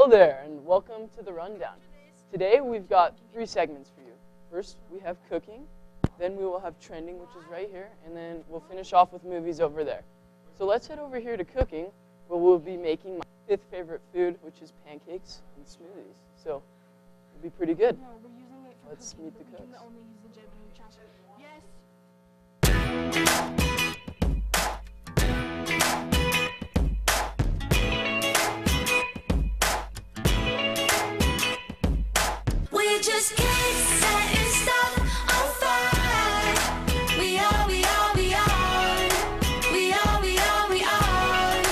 there, and welcome to the Rundown. Today we've got 3 segments for you. First, we have cooking, then we will have trending, which is right here, and then we'll finish off with movies over there. So let's head over here to cooking, where we'll be making my 5th favorite food, which is pancakes and smoothies. So it'll be pretty good. No, we're using it for Let's cooking, meet the but we cooks. can only use the jet and trash. Yes. We just keep setting stuff on fire. We are, we are, we are. We are, we are, we are.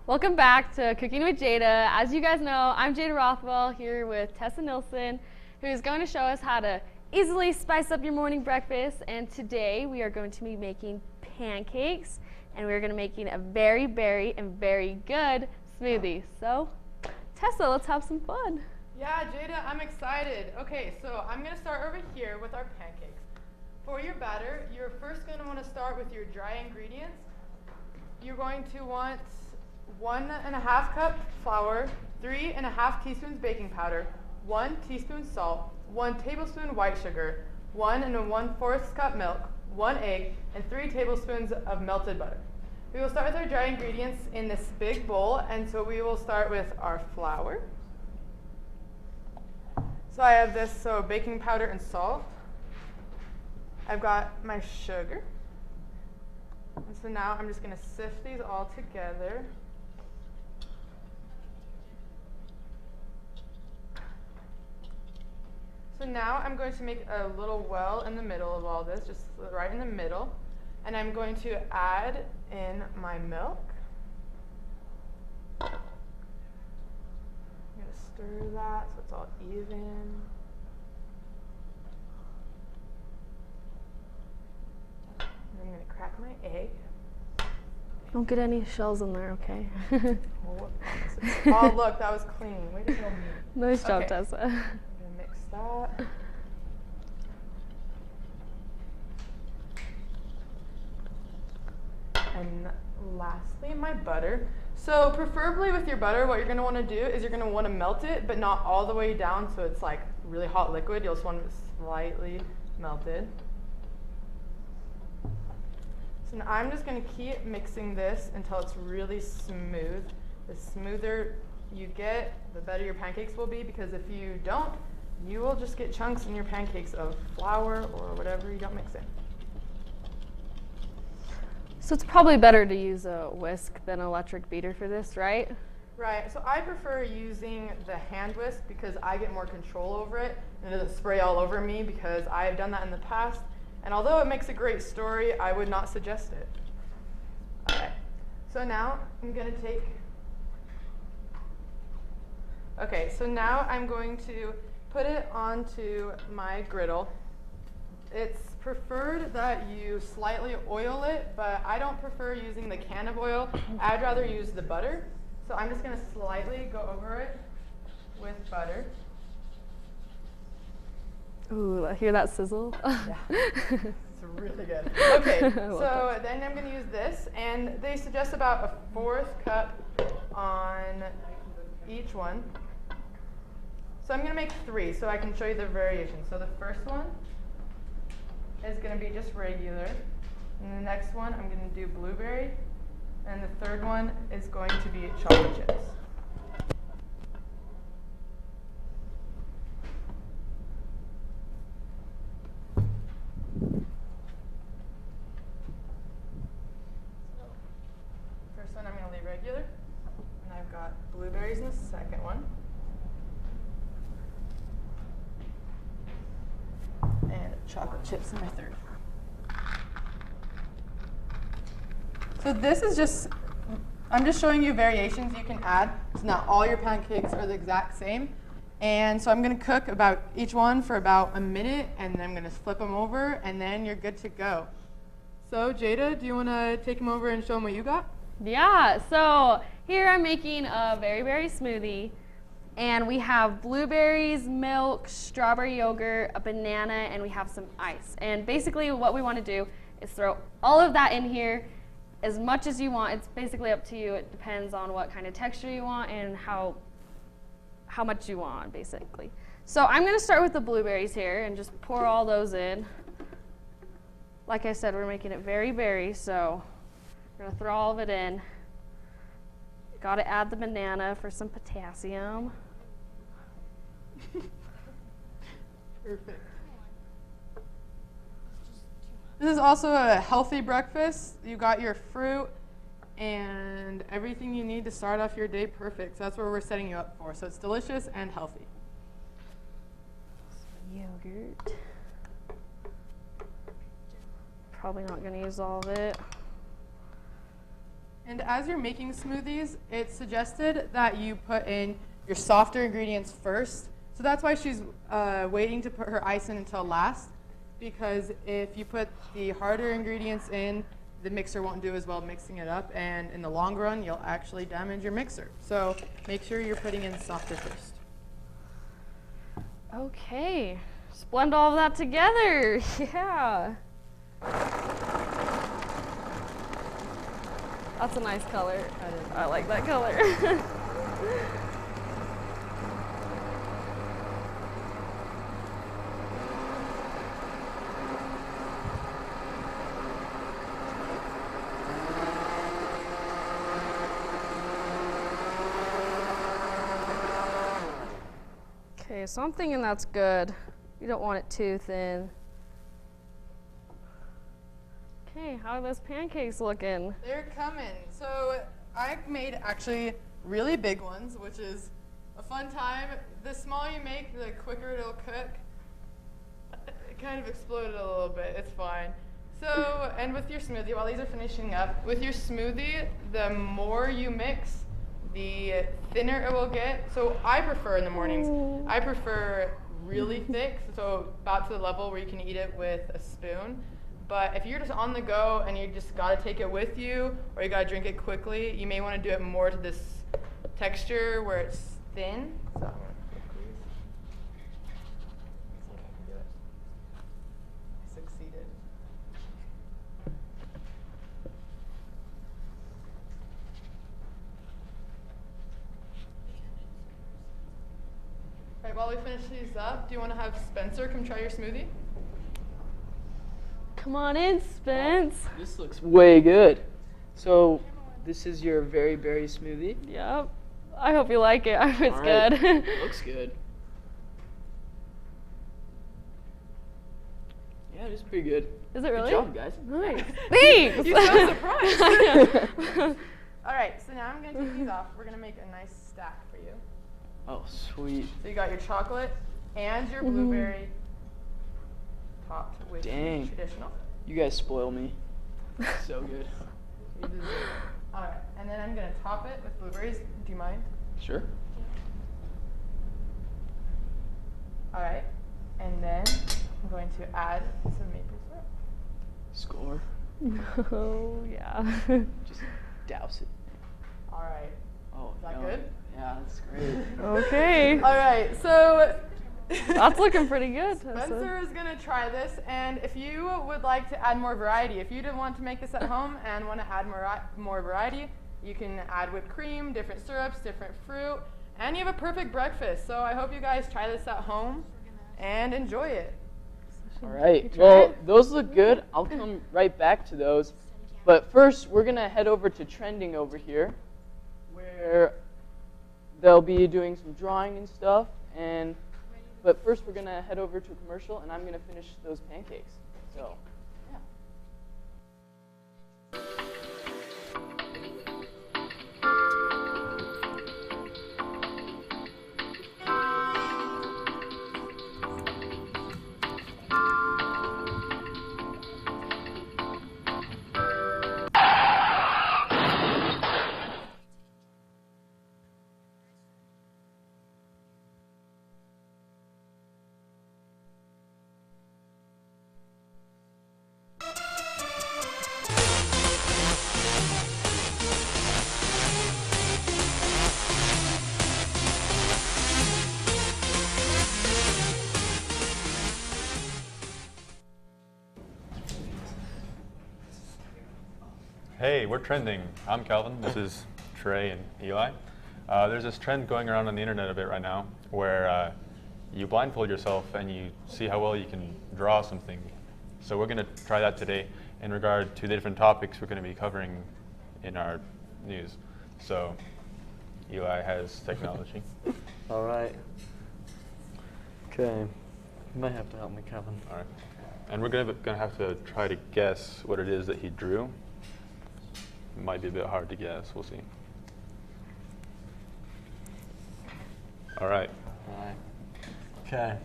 Welcome back to Cooking with Jada. As you guys know, I'm Jada Rothwell here with Tessa Nilsson, who's going to show us how to easily spice up your morning breakfast. And today we are going to be making pancakes, and we're going to be making a very very good smoothie. So, Tessa, let's have some fun. Yeah, Jada, I'm excited. Okay, so I'm going to start over here with our pancakes. For your batter, you're first going to want to start with your dry ingredients. You're going to want 1.5 cup flour, 3.5 teaspoons baking powder, 1 teaspoon salt, 1 tablespoon white sugar, 1 1/4 cup milk, 1 egg, and 3 tablespoons of melted butter. We will start with our dry ingredients in this big bowl, and so we will start with our flour. So I have this, so baking powder and salt. I've got my sugar. And so now I'm just going to sift these all together. So now I'm going to make a little well in the middle of all this, just right in the middle. And I'm going to add in my milk. I'm going to stir that so it's all even. And I'm going to crack my egg. Don't get any shells in there, okay? Oh, look, that was clean. Way to go, me. Nice job, Okay. Tessa. I'm gonna mix that. And lastly, my butter. So preferably with your butter, what you're gonna wanna do is you're gonna wanna melt it, but not all the way down so it's like really hot liquid. You'll just want it slightly melted. So now I'm just gonna keep mixing this until it's really smooth. The smoother you get, the better your pancakes will be, because if you don't, you will just get chunks in your pancakes of flour or whatever you don't mix in. So it's probably better to use a whisk than an electric beater for this, right? Right, so I prefer using the hand whisk because I get more control over it and it doesn't spray all over me, because I have done that in the past. And although it makes a great story, I would not suggest it. All right, so now I'm going to take... Okay, so now I'm going to put it onto my griddle. It's preferred that you slightly oil it, but I don't prefer using the can of oil. I'd rather use the butter. So I'm just going to slightly go over it with butter. Ooh, I hear that sizzle. Yeah, it's really good. Okay, so then I'm going to use this, and they suggest about a 1/4 cup on each one. So I'm going to make 3 so I can show you the variation. So the first one is going to be just regular, and the next one I'm going to do blueberry, and the third one is going to be chocolate chips. First one I'm going to leave regular, and I've got blueberries in the second one. And chocolate chips in my third. So this is just, I'm just showing you variations you can add. So not all your pancakes are the exact same. And so I'm going to cook about each one for about a minute, and then I'm going to flip them over, and then you're good to go. So Jada, do you want to take them over and show them what you got? Yeah, so here I'm making a very smoothie. And we have blueberries, milk, strawberry yogurt, a banana, and we have some ice. And basically what we want to do is throw all of that in here as much as you want. It's basically up to you. It depends on what kind of texture you want and how much you want, basically. So I'm going to start with the blueberries here and just pour all those in. Like I said, we're making it very berry, so we're going to throw all of it in. Got to add the banana for some potassium. Perfect. This is also a healthy breakfast. You got your fruit and everything you need to start off your day perfect. So that's what we're setting you up for. So it's delicious and healthy. Some yogurt. Probably not going to use all of it. And as you're making smoothies, it's suggested that you put in your softer ingredients first. So that's why she's waiting to put her ice in until last. Because if you put the harder ingredients in, the mixer won't do as well mixing it up, and in the long run, you'll actually damage your mixer. So make sure you're putting in softer first. Okay, just blend all of that together. Yeah. That's a nice color. I like that color. Okay, so I'm thinking that's good. You don't want it too thin. Okay, how are those pancakes looking? They're coming. So I made actually really big ones, which is a fun time. The smaller you make, the quicker it'll cook. It kind of exploded a little bit. It's fine. So, and with your smoothie, while these are finishing up, with your smoothie, the more you mix, the thinner it will get. So I prefer in the mornings, I prefer really thick, so about to the level where you can eat it with a spoon. But if you're just on the go and you just gotta take it with you, or you gotta drink it quickly, you may wanna do it more to this texture where it's thin. So I'm gonna quickly see if I can do it. I succeeded. Right, while we finish these up, do you want to have Spencer come try your smoothie? Come on in, Spence. This looks way good. So this is your very berry smoothie. Yep. I hope you like it. I hope it's All right. good. Looks good. Yeah, it is pretty good. Is it really? Good job, guys. Nice. Thanks. You're so surprised. All right, so now I'm going to take these off. We're going to make a nice stack for you. Oh, sweet. So you got your chocolate and your blueberry topped with Dang. traditional. You guys spoil me. So good. You deserve it. All right, and then I'm going to top it with blueberries. Do you mind? Sure. All right, and then I'm going to add some maple syrup. Score. Oh, yeah. Just douse it. All right. Oh, Is that yum. good? Yeah, that's great. Okay. All right, so That's looking pretty good, Tessa. Spencer is going to try this, and if you would like to add more variety, if you didn't want to make this at home and want to add more variety, you can add whipped cream, different syrups, different fruit, and you have a perfect breakfast. So I hope you guys try this at home and enjoy it. All right. try Well, it? those look good. I'll come right back to those. But first, we're going to head over to trending over here, where they'll be doing some drawing and stuff. But first, we're going to head over to a commercial, and I'm going to finish those pancakes. So, yeah. Hey, we're trending. I'm Calvin. This is Trey and Eli. There's this trend going around on the internet a bit right now where you blindfold yourself and you see how well you can draw something. So we're going to try that today in regard to the different topics we're going to be covering in our news. So Eli has technology. All right. Okay. You might have to help me, Kevin. All right. And we're going to have to try to guess what it is that he drew. It might be a bit hard to guess. We'll see. All right. All right. Okay.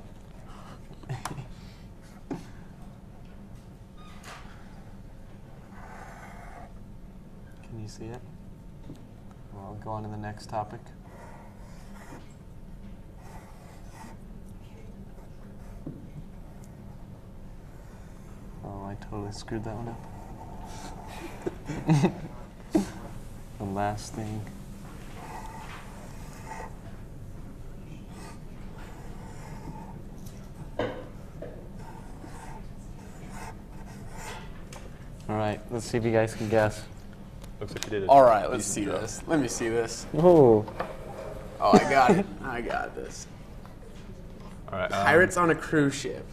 Can you see it? Well, I'll go on to the next topic. Oh, I totally screwed that one up. The last thing. All right, let's see if you guys can guess. Looks like you did it. All right, let's see this. Let me see this. Oh. Oh, I got it. I got this. All right. Pirates on a cruise ship.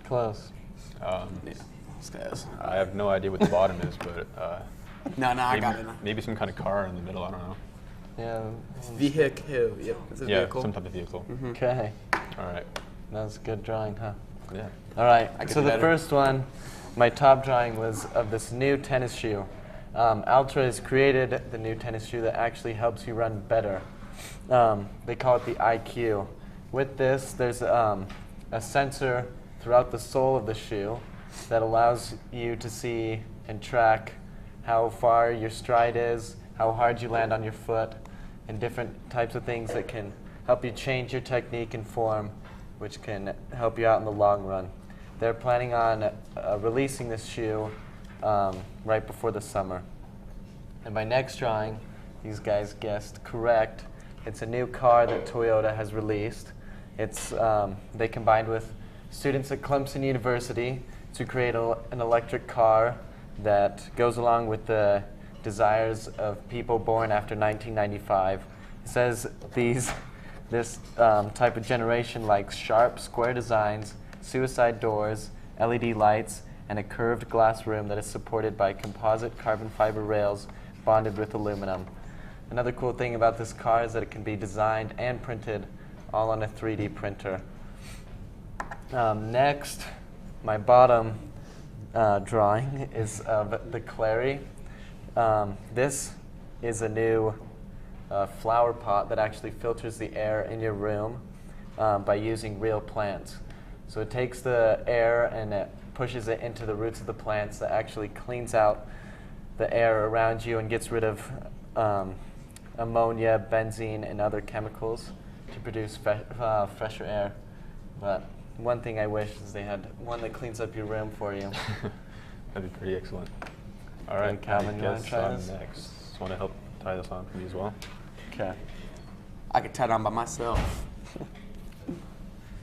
Close. Yeah, this guy's. I have no idea what the bottom is, but No, I maybe, got it. maybe some kind of car in the middle. I don't know. Yeah. Vehicle. Yep, it's a Yeah, vehicle. some type of vehicle. Okay. All right. That was a good drawing, huh? Yeah. All right. I could So do the better. first one, my top drawing was of this new tennis shoe. Altra has created the new tennis shoe that actually helps you run better. They call it the IQ. With this, there's a sensor throughout the sole of the shoe that allows you to see and track how far your stride is, how hard you land on your foot, and different types of things that can help you change your technique and form, which can help you out in the long run. They're planning on releasing this shoe right before the summer. And my next drawing, these guys guessed correct. It's a new car that Toyota has released. It's they combined with students at Clemson University to create an electric car that goes along with the desires of people born after 1995. It says this type of generation likes sharp, square designs, suicide doors, LED lights, and a curved glass room that is supported by composite carbon fiber rails bonded with aluminum. Another cool thing about this car is that it can be designed and printed all on a 3D printer. Next, my bottom drawing is of the Clary. This is a new flower pot that actually filters the air in your room by using real plants. So it takes the air and it pushes it into the roots of the plants that actually cleans out the air around you and gets rid of ammonia, benzene, and other chemicals to produce fresher air. But one thing I wish is they had one that cleans up your room for you. That'd be pretty excellent. All right, Calvin, you wanna guess try I'm this? next. Just want to help tie this on for me as well. Okay. I could tie it on by myself.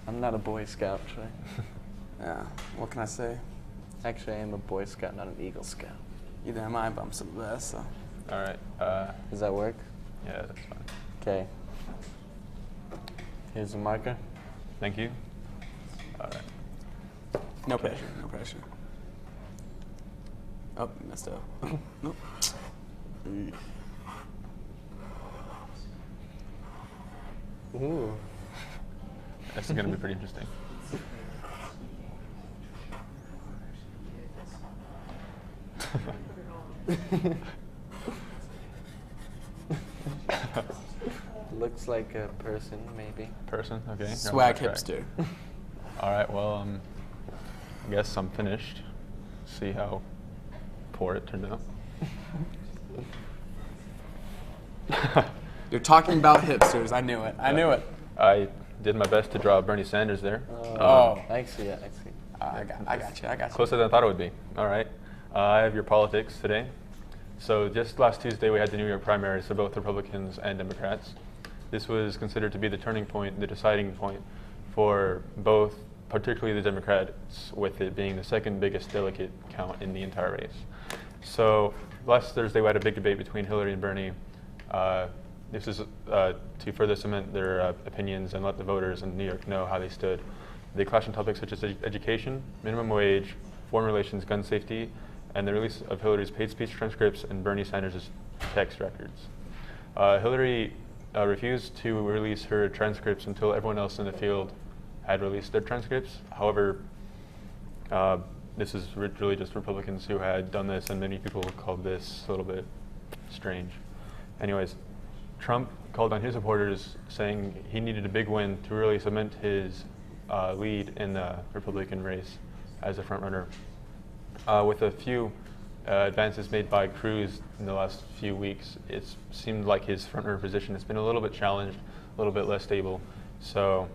I'm not a Boy Scout, Trey. Yeah. What can I say? Actually, I am a Boy Scout, not an Eagle Scout. Either am I, but I'm some of the best. So. All right. Does that work? Yeah, that's fine. Okay. Here's a marker. Thank you. All right. No pressure. No pressure. Oh, messed up. Nope. Ooh. This is going to be pretty interesting. Looks like a person, maybe. Person, okay. you're on Swag the right track. hipster. All right, well, I guess I'm finished. See how poor it turned out. You're talking about hipsters. I knew it. I knew it. I did my best to draw Bernie Sanders there. Oh. I see it. I see. I got you. Closer than I thought it would be. All right. I have your politics today. So just last Tuesday, we had the New York primaries for both Republicans and Democrats. This was considered to be the turning point, the deciding point for both, particularly the Democrats, with it being the second biggest delegate count in the entire race. So last Thursday we had a big debate between Hillary and Bernie. This is to further cement their opinions and let the voters in New York know how they stood. They clashed on topics such as education, minimum wage, foreign relations, gun safety, and the release of Hillary's paid speech transcripts and Bernie Sanders' text records. Hillary refused to release her transcripts until everyone else in the field had released their transcripts. However, this is really just Republicans who had done this, and many people called this a little bit strange. Anyways, Trump called on his supporters saying he needed a big win to really cement his lead in the Republican race as a frontrunner. With a few advances made by Cruz in the last few weeks, it seemed like his frontrunner position has been a little bit challenged, a little bit less stable. So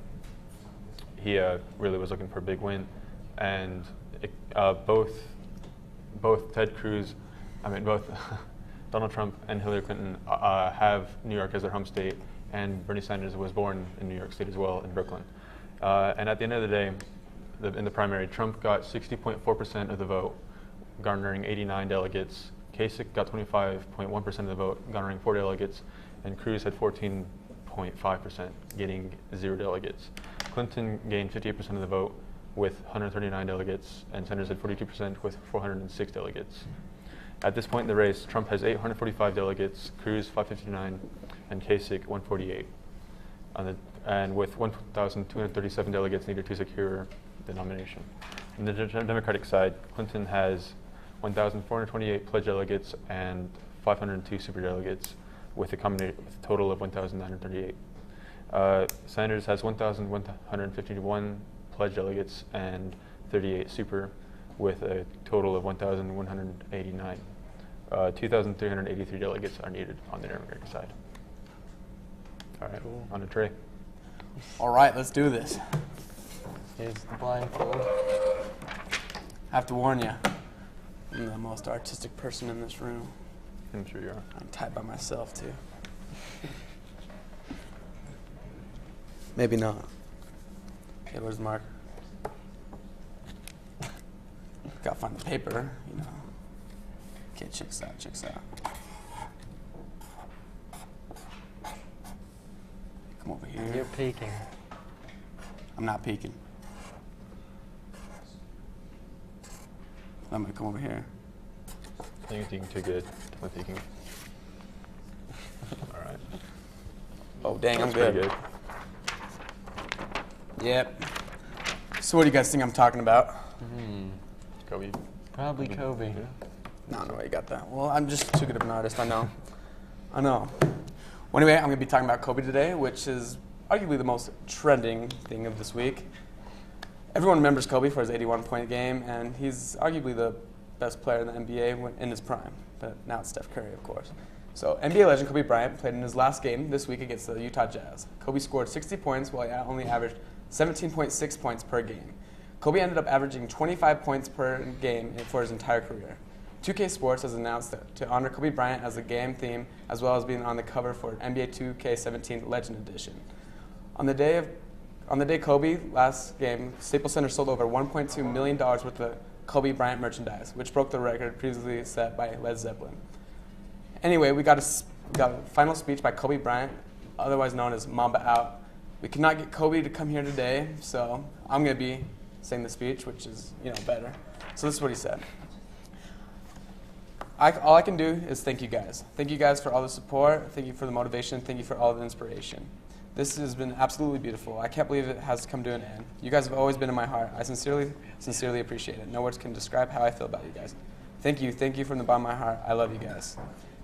he really was looking for a big win, and both Donald Trump and Hillary Clinton have New York as their home state, and Bernie Sanders was born in New York State as well, in Brooklyn. And at the end of the day, in the primary, Trump got 60.4% of the vote, garnering 89 delegates. Kasich got 25.1% of the vote, garnering 4 delegates, and Cruz had 14.5%, getting 0 delegates. Clinton gained 58% of the vote with 139 delegates, and Sanders had 42% with 406 delegates. At this point in the race, Trump has 845 delegates, Cruz 559, and Kasich 148. And with 1,237 delegates needed to secure the nomination. On the Democratic side, Clinton has 1,428 pledged delegates and 502 superdelegates, with a total of 1,938. Sanders has 1,151 pledged delegates and 38 super, with a total of 1,189. 2,383 delegates are needed on the Democratic side. All right, on to Trey. All right, let's do this. Here's the blindfold. I have to warn you, I'm the most artistic person in this room. I'm sure you are. I'm tied by myself, too. Maybe not. Okay, where's the marker? Gotta find the paper, you know. Okay, check this out, check this out. Come over here. You're peeking. I'm not peeking. I'm gonna come over here. I think you're too good with peeking. All right. Oh, dang, That's I'm good. pretty good. Yep. So what do you guys think I'm talking about? Kobe. Probably Kobe. Yeah. No way you got that. Well, I'm just too good of an artist, I know. I know. Well, anyway, I'm going to be talking about Kobe today, which is arguably the most trending thing of this week. Everyone remembers Kobe for his 81-point game, and he's arguably the best player in the NBA in his prime. But now it's Steph Curry, of course. So NBA legend Kobe Bryant played in his last game this week against the Utah Jazz. Kobe scored 60 points while he only averaged 17.6 points per game. Kobe ended up averaging 25 points per game for his entire career. 2K Sports has announced to honor Kobe Bryant as a game theme, as well as being on the cover for NBA 2K17 Legend Edition. On the day Kobe last game, Staples Center sold over $1.2 million worth of Kobe Bryant merchandise, which broke the record previously set by Led Zeppelin. Anyway, we got a final speech by Kobe Bryant, otherwise known as Mamba Out. We could not get Kobe to come here today, so I'm going to be saying the speech, which is, better. So this is what he said. All I can do is thank you guys. Thank you guys for all the support. Thank you for the motivation. Thank you for all the inspiration. This has been absolutely beautiful. I can't believe it has come to an end. You guys have always been in my heart. I sincerely appreciate it. No words can describe how I feel about you guys. Thank you from the bottom of my heart. I love you guys.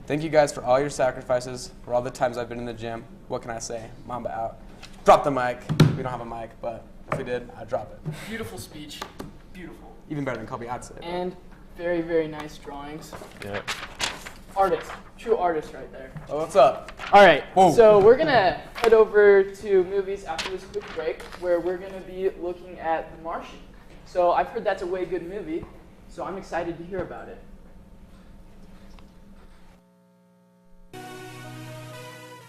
Thank you guys for all your sacrifices, for all the times I've been in the gym. What can I say? Mamba out. Drop the mic. We don't have a mic, but if we did, I'd drop it. Beautiful speech. Beautiful. Even better than Kobe, I'd say. And very, very nice drawings. Yeah. Artist. True artist right there. Oh, what's up? All right. Whoa. So we're going to head over to movies after this quick break, where we're going to be looking at The Martian. So I've heard that's a way good movie, so I'm excited to hear about it.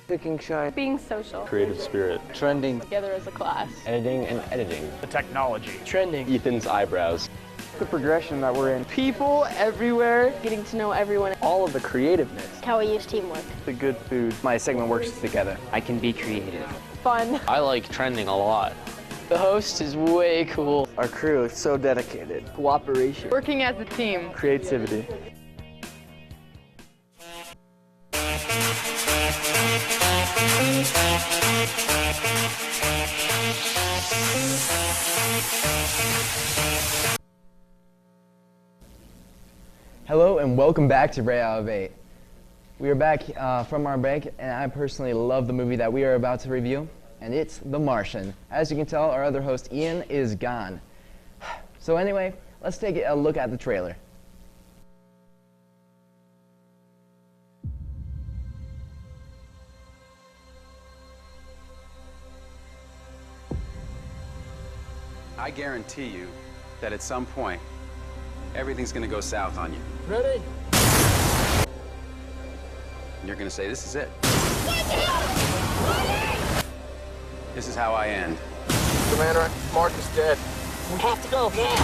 Cooking show. Being social. Creative spirit. Trending. Together as a class. Editing and editing. The technology. Trending. Ethan's eyebrows. the progression that we're in. People everywhere. Getting to know everyone. All of the creativeness. How we use teamwork. The good food. My segment works together. I can be creative. Fun. I like trending a lot. The host is way cool. Our crew is so dedicated. Cooperation. Working as a team. Creativity. Hello and welcome back to Ray Out of 8. We are back from our break, and I personally love the movie that we are about to review, and it's The Martian. As you can tell, our other host Ian is gone. So anyway, let's take a look at the trailer. I guarantee you that at some point, everything's gonna go south on you. Ready? And you're gonna say, this is it. This is how I end. Commander, Mark is dead. We have to go now.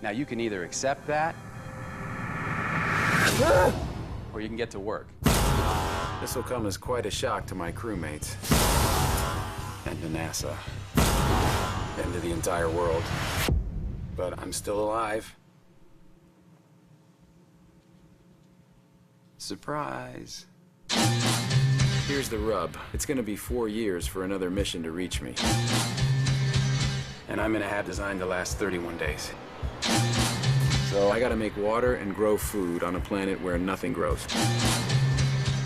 Now you can either accept that, or you can get to work. This will come as quite a shock to my crewmates, and to NASA, and to the entire world. But I'm still alive. Surprise. Here's the rub. It's gonna be 4 years for another mission to reach me. And I'm gonna have design to last 31 days. So I gotta make water and grow food on a planet where nothing grows.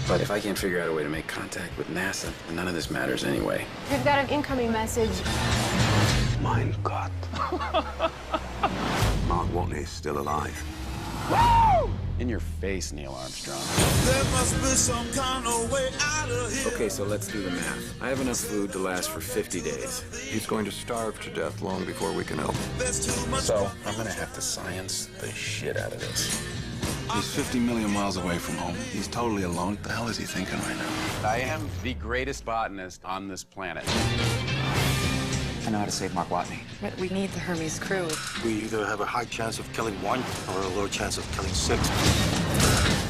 But if I can't figure out a way to make contact with NASA, then none of this matters anyway. We've got an incoming message. Mein Gott. Mark Watney's still alive. In your face, Neil Armstrong. There must be some kind of way out of here. Okay, so let's do the math. I have enough food to last for 50 days. He's going to starve to death long before we can help him. So I'm gonna have to science the shit out of this. He's 50 million miles away from home. He's totally alone. What the hell is he thinking right now? I am the greatest botanist on this planet. I know how to save Mark Watney. But we need the Hermes crew. We either have a high chance of killing one or a low chance of killing 6.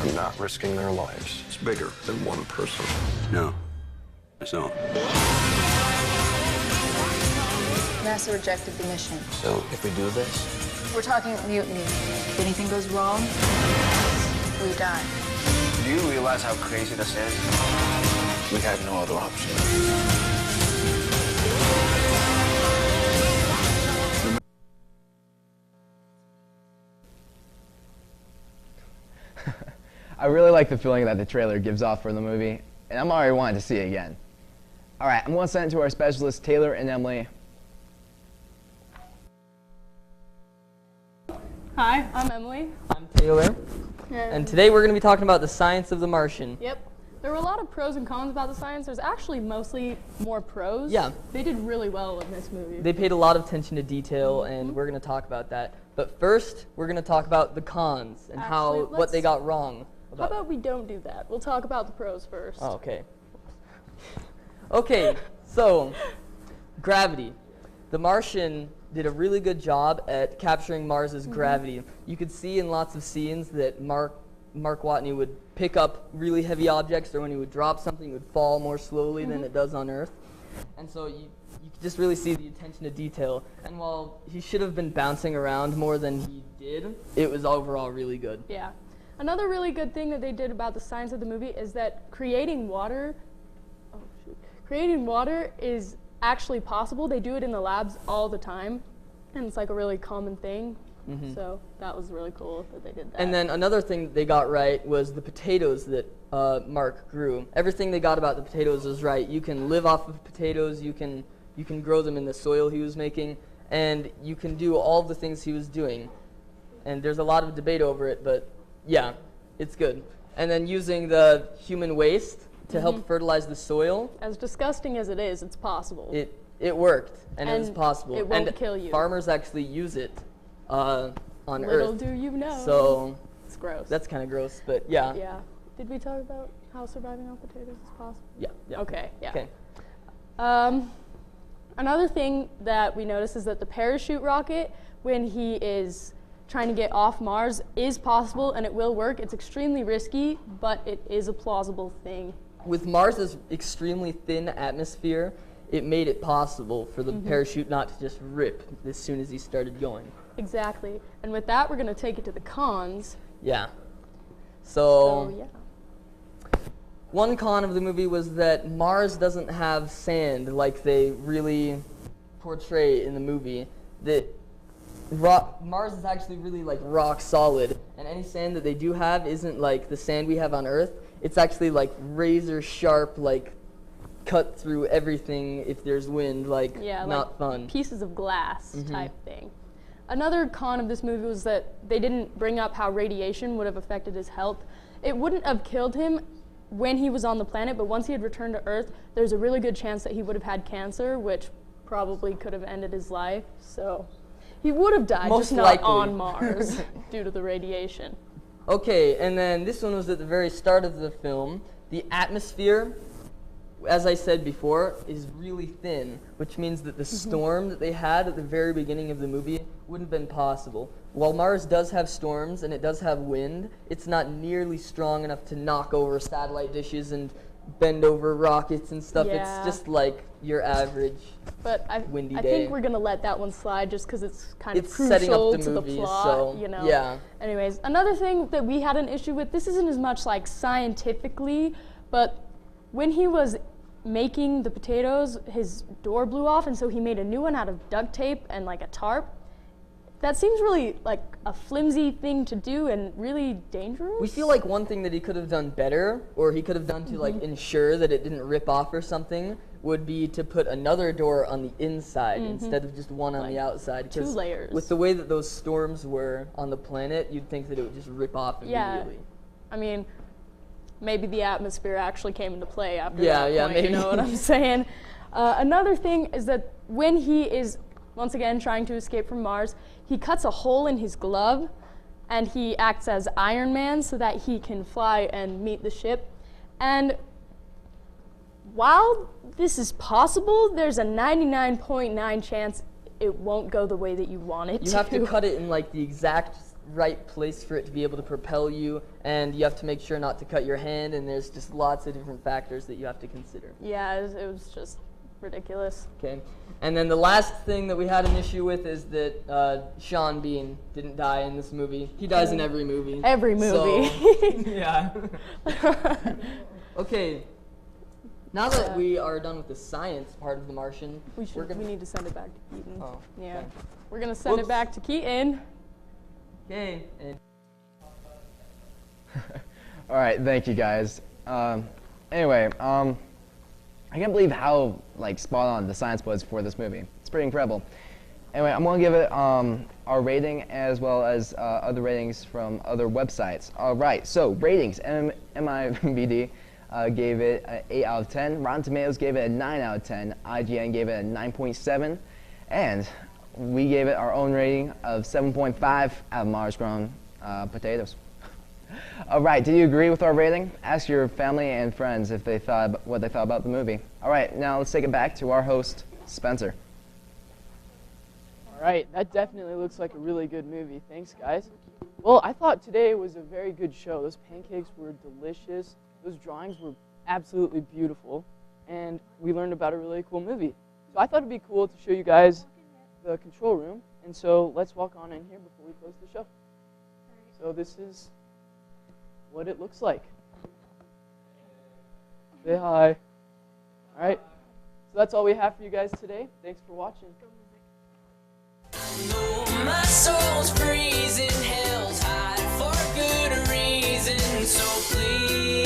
I'm not risking their lives. It's bigger than one person. No, it's not. NASA rejected the mission. So if we do this, We're talking mutiny. If anything goes wrong, we die. do you realize how crazy this is? We have no other option. I really like the feeling that the trailer gives off for the movie, and I'm already wanting to see it again. All right, I'm going to send it to our specialists, Taylor and Emily. Hi, I'm Emily. I'm Taylor. And today we're going to be talking about the science of the Martian. Yep. There were a lot of pros and cons about the science. There's actually mostly more pros. Yeah. They did really well in this movie. They paid a lot of attention to detail, and we're going to talk about that. But first, we're going to talk about the cons and Actually, what they got wrong. How about we don't do that? We'll talk about the pros first. Oh, okay. Okay, so gravity. The Martian did a really good job at capturing Mars's gravity. You could see in lots of scenes that Mark Watney would pick up really heavy objects, or when he would drop something, it would fall more slowly than it does on Earth. And so you could just really see the attention to detail. And while he should have been bouncing around more than he did, it was overall really good. Yeah. Another really good thing that they did about the science of the movie is that creating water is actually possible. They do it in the labs all the time, and it's like a really common thing. So that was really cool that they did that. And then another thing that they got right was the potatoes that Mark grew. Everything they got about the potatoes was right. You can live off of potatoes. You can grow them in the soil he was making, and you can do all the things he was doing. And there's a lot of debate over it, but yeah, it's good. And then using the human waste to help fertilize the soil. As disgusting as it is, it's possible. It worked, and it was possible. It won't kill you. Farmers actually use it on Earth. Little do you know. So it's gross. That's kind of gross, but yeah. Yeah. Did we talk about how surviving on potatoes is possible? Yeah. Okay. Yeah. Okay. All Another thing that we noticed is that the parachute rocket, when he is trying to get off Mars, is possible and it will work. It's extremely risky, but it is a plausible thing. With Mars's extremely thin atmosphere, it made it possible for the parachute not to just rip as soon as he started going. Exactly. And with that, we're going to take it to the cons. Yeah. So yeah. One con of the movie was that Mars doesn't have sand like they really portray in the movie. That Mars is actually really like rock solid, and any sand that they do have isn't like the sand we have on Earth. It's actually like razor sharp, like cut through everything if there's wind, like Yeah, not like fun. pieces of glass type thing. Another con of this movie was that they didn't bring up how radiation would have affected his health. It wouldn't have killed him when he was on the planet, but once he had returned to Earth, there's a really good chance that he would have had cancer, which probably could have ended his life. So he would have died, Most just not likely. on Mars due to the radiation. Okay, and then this one was at the very start of the film. The atmosphere, as I said before, is really thin, which means that the storm that they had at the very beginning of the movie wouldn't have been possible. While Mars does have storms and it does have wind, it's not nearly strong enough to knock over satellite dishes and bend over rockets and stuff. Yeah. It's just like your average But windy I day. think we're going to let that one slide just because it's kind It's of setting up crucial the to movie, the plot, so, you know. yeah. Anyways, another thing that we had an issue with, this isn't as much like scientifically, but when he was making the potatoes, his door blew off, and so he made a new one out of duct tape and like a tarp. That seems really like a flimsy thing to do and really dangerous. We feel like one thing that he could have done better, or he could have done to like ensure that it didn't rip off or something, would be to put another door on the inside instead of just one on the outside. 'Cause 2 layers. with the way that those storms were on the planet, you'd think that it would just rip off immediately. I mean, maybe the atmosphere actually came into play after Yeah, that yeah, point, maybe. you know what I'm saying? Another thing is that when he is, once again, trying to escape from Mars, he cuts a hole in his glove, and he acts as Iron Man so that he can fly and meet the ship. And while this is possible, there's a 99.9 chance it won't go the way that you want it to. You have to cut it in like the exact right place for it to be able to propel you, and you have to make sure not to cut your hand, and there's just lots of different factors that you have to consider. Yeah, it was just ridiculous. Okay, and then the last thing that we had an issue with is that Sean Bean didn't die in this movie. He dies in every movie. Every movie. So, yeah. Okay, now that we are done with the science part of The Martian, We need to send it back to Keaton. Oh, Yeah. okay. We're going to send it back to Keaton. Okay, and All right, thank you guys. Anyway, I can't believe how like spot on the science was for this movie. It's pretty incredible. Anyway, I'm gonna give it our rating as well as other ratings from other websites. All right, so ratings. MIVD gave it an 8 out of 10. Rotten Tomatoes gave it a 9 out of 10. IGN gave it a 9.7, and we gave it our own rating of 7.5 out of Mars-grown potatoes. All right, did you agree with our rating? Ask your family and friends if they thought what they thought about the movie. All right, now let's take it back to our host, Spencer. All right, that definitely looks like a really good movie. Thanks, guys. Well, I thought today was a very good show. Those pancakes were delicious. Those drawings were absolutely beautiful. And we learned about a really cool movie. So I thought it'd be cool to show you guys the control room. And so let's walk on in here before we close the show. So this is what it looks like. Say hi. All right. So that's all we have for you guys today. Thanks for watching. My soul's freezing, hell's hot for good reason. So please